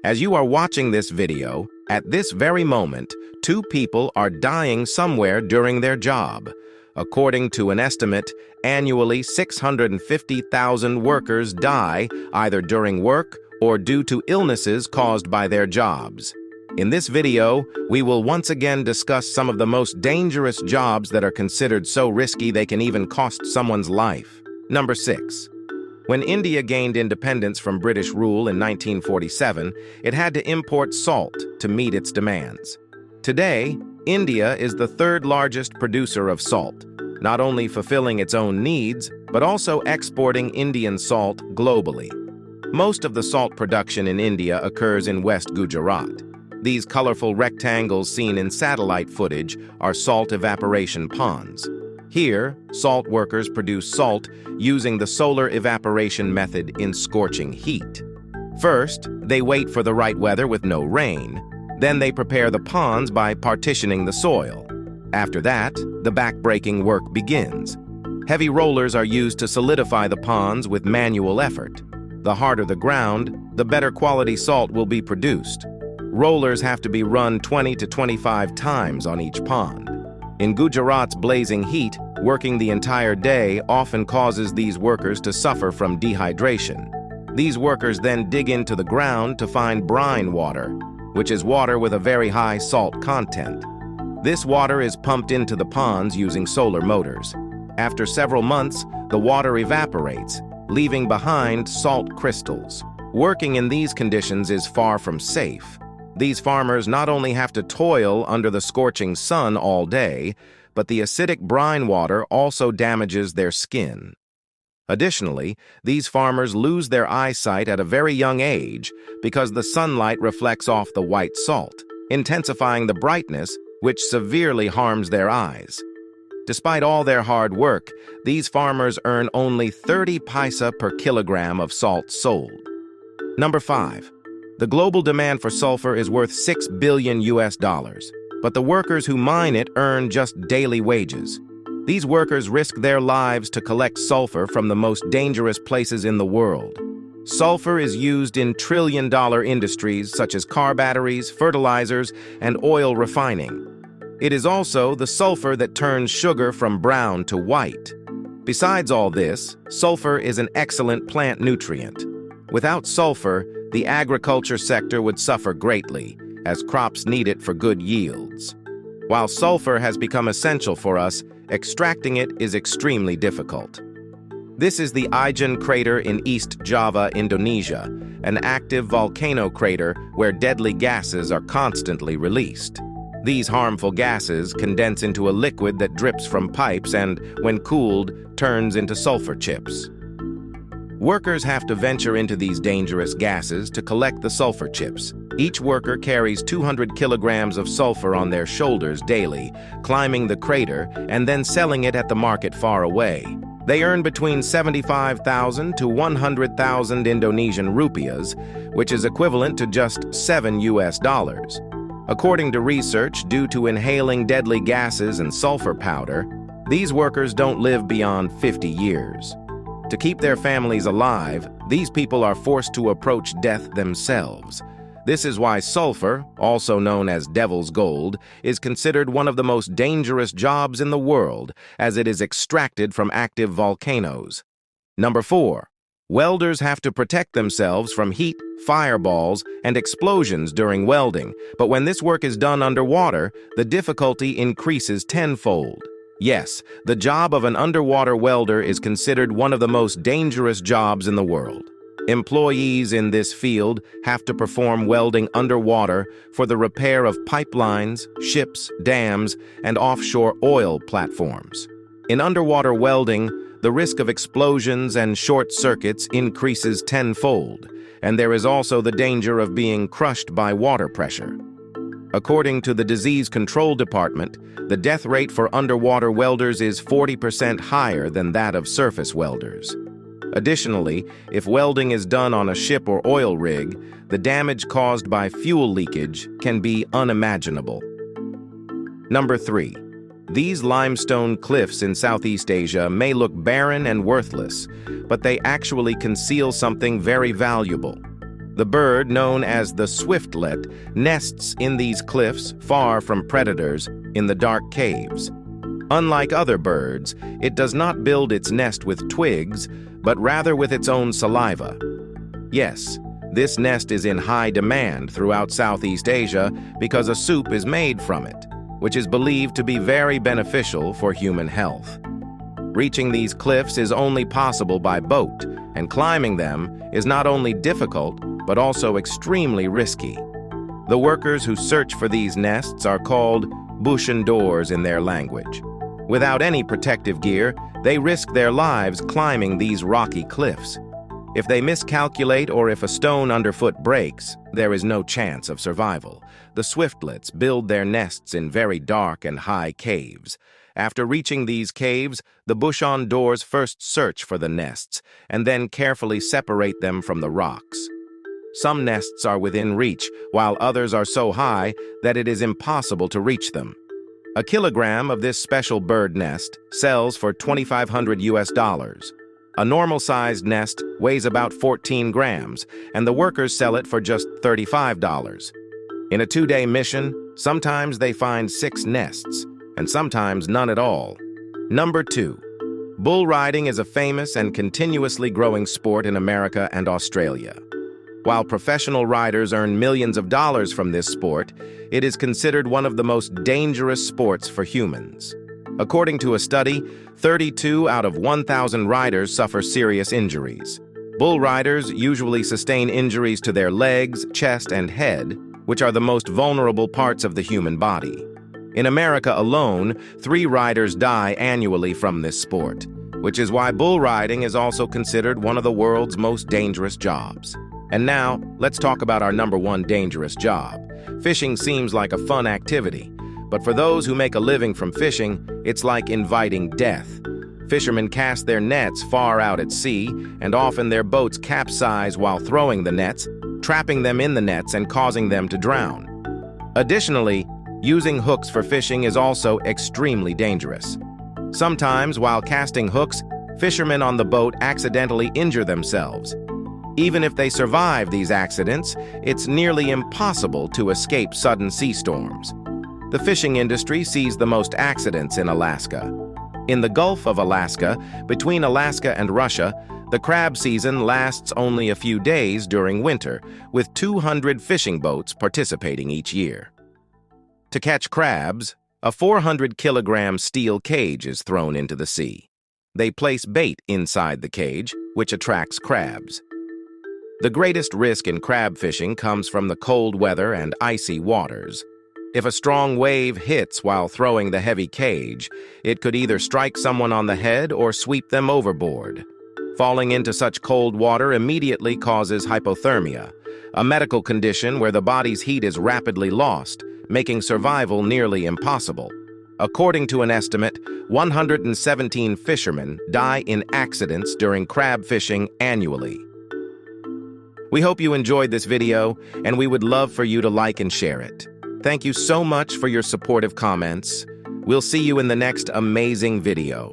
As you are watching this video, at this very moment, 2 people are dying somewhere during their job. According to an estimate, annually 650,000 workers die either during work or due to illnesses caused by their jobs. In this video, we will once again discuss some of the most dangerous jobs that are considered so risky they can even cost someone's life. Number 6. When India gained independence from British rule in 1947, it had to import salt to meet its demands. Today, India is the 3rd largest producer of salt, not only fulfilling its own needs, but also exporting Indian salt globally. Most of the salt production in India occurs in West Gujarat. These colorful rectangles seen in satellite footage are salt evaporation ponds. Here, salt workers produce salt using the solar evaporation method in scorching heat. First, they wait for the right weather with no rain. Then they prepare the ponds by partitioning the soil. After that, the backbreaking work begins. Heavy rollers are used to solidify the ponds with manual effort. The harder the ground, the better quality salt will be produced. Rollers have to be run 20 to 25 times on each pond. In Gujarat's blazing heat, working the entire day often causes these workers to suffer from dehydration. These workers then dig into the ground to find brine water, which is water with a very high salt content. This water is pumped into the ponds using solar motors. After several months, the water evaporates, leaving behind salt crystals. Working in these conditions is far from safe. These farmers not only have to toil under the scorching sun all day, but the acidic brine water also damages their skin. Additionally, these farmers lose their eyesight at a very young age because the sunlight reflects off the white salt, intensifying the brightness, which severely harms their eyes. Despite all their hard work, these farmers earn only 30 paisa per kilogram of salt sold. Number 5. The global demand for sulfur is worth $6 billion, but the workers who mine it earn just daily wages. These workers risk their lives to collect sulfur from the most dangerous places in the world. Sulfur is used in trillion-dollar industries such as car batteries, fertilizers, and oil refining. It is also the sulfur that turns sugar from brown to white. Besides all this, sulfur is an excellent plant nutrient. Without sulfur, the agriculture sector would suffer greatly, as crops need it for good yields. While sulfur has become essential for us, extracting it is extremely difficult. This is the Ijen crater in East Java, Indonesia, an active volcano crater where deadly gases are constantly released. These harmful gases condense into a liquid that drips from pipes and, when cooled, turns into sulfur chips. Workers have to venture into these dangerous gases to collect the sulfur chips. Each worker carries 200 kilograms of sulfur on their shoulders daily, climbing the crater and then selling it at the market far away. They earn between 75,000 to 100,000 Indonesian rupiahs, which is equivalent to just $7 US. According to research, due to inhaling deadly gases and sulfur powder, these workers don't live beyond 50 years. To keep their families alive, these people are forced to approach death themselves. This is why sulfur, also known as devil's gold, is considered one of the most dangerous jobs in the world, as it is extracted from active volcanoes. Number 4. Welders have to protect themselves from heat, fireballs, and explosions during welding, but when this work is done underwater, the difficulty increases tenfold. Yes, the job of an underwater welder is considered one of the most dangerous jobs in the world. Employees in this field have to perform welding underwater for the repair of pipelines, ships, dams, and offshore oil platforms. In underwater welding, the risk of explosions and short circuits increases tenfold, and there is also the danger of being crushed by water pressure. According to the Disease Control Department, the death rate for underwater welders is 40% higher than that of surface welders. Additionally, if welding is done on a ship or oil rig, the damage caused by fuel leakage can be unimaginable. Number 3. These limestone cliffs in Southeast Asia may look barren and worthless, but they actually conceal something very valuable. The bird, known as the swiftlet, nests in these cliffs, far from predators, in the dark caves. Unlike other birds, it does not build its nest with twigs, but rather with its own saliva. Yes, this nest is in high demand throughout Southeast Asia because a soup is made from it, which is believed to be very beneficial for human health. Reaching these cliffs is only possible by boat, and climbing them is not only difficult, but also extremely risky. The workers who search for these nests are called buchendeurs in their language. Without any protective gear, they risk their lives climbing these rocky cliffs. If they miscalculate or if a stone underfoot breaks, there is no chance of survival. The swiftlets build their nests in very dark and high caves. After reaching these caves, the buchendeurs first search for the nests and then carefully separate them from the rocks. Some nests are within reach, while others are so high that it is impossible to reach them. A kilogram of this special bird nest sells for $2,500. A normal-sized nest weighs about 14 grams, and the workers sell it for just $35. In a 2-day mission, sometimes they find 6 nests, and sometimes none at all. Number 2. Bull riding is a famous and continuously growing sport in America and Australia. While professional riders earn millions of dollars from this sport, it is considered one of the most dangerous sports for humans. According to a study, 32 out of 1,000 riders suffer serious injuries. Bull riders usually sustain injuries to their legs, chest, and head, which are the most vulnerable parts of the human body. In America alone, 3 riders die annually from this sport, which is why bull riding is also considered one of the world's most dangerous jobs. And now, let's talk about our number 1 dangerous job. Fishing seems like a fun activity, but for those who make a living from fishing, it's like inviting death. Fishermen cast their nets far out at sea, and often their boats capsize while throwing the nets, trapping them in the nets and causing them to drown. Additionally, using hooks for fishing is also extremely dangerous. Sometimes, while casting hooks, fishermen on the boat accidentally injure themselves. Even if they survive these accidents, it's nearly impossible to escape sudden sea storms. The fishing industry sees the most accidents in Alaska. In the Gulf of Alaska, between Alaska and Russia, the crab season lasts only a few days during winter, with 200 fishing boats participating each year. To catch crabs, a 400-kilogram steel cage is thrown into the sea. They place bait inside the cage, which attracts crabs. The greatest risk in crab fishing comes from the cold weather and icy waters. If a strong wave hits while throwing the heavy cage, it could either strike someone on the head or sweep them overboard. Falling into such cold water immediately causes hypothermia, a medical condition where the body's heat is rapidly lost, making survival nearly impossible. According to an estimate, 117 fishermen die in accidents during crab fishing annually. We hope you enjoyed this video, and we would love for you to like and share it. Thank you so much for your supportive comments. We'll see you in the next amazing video.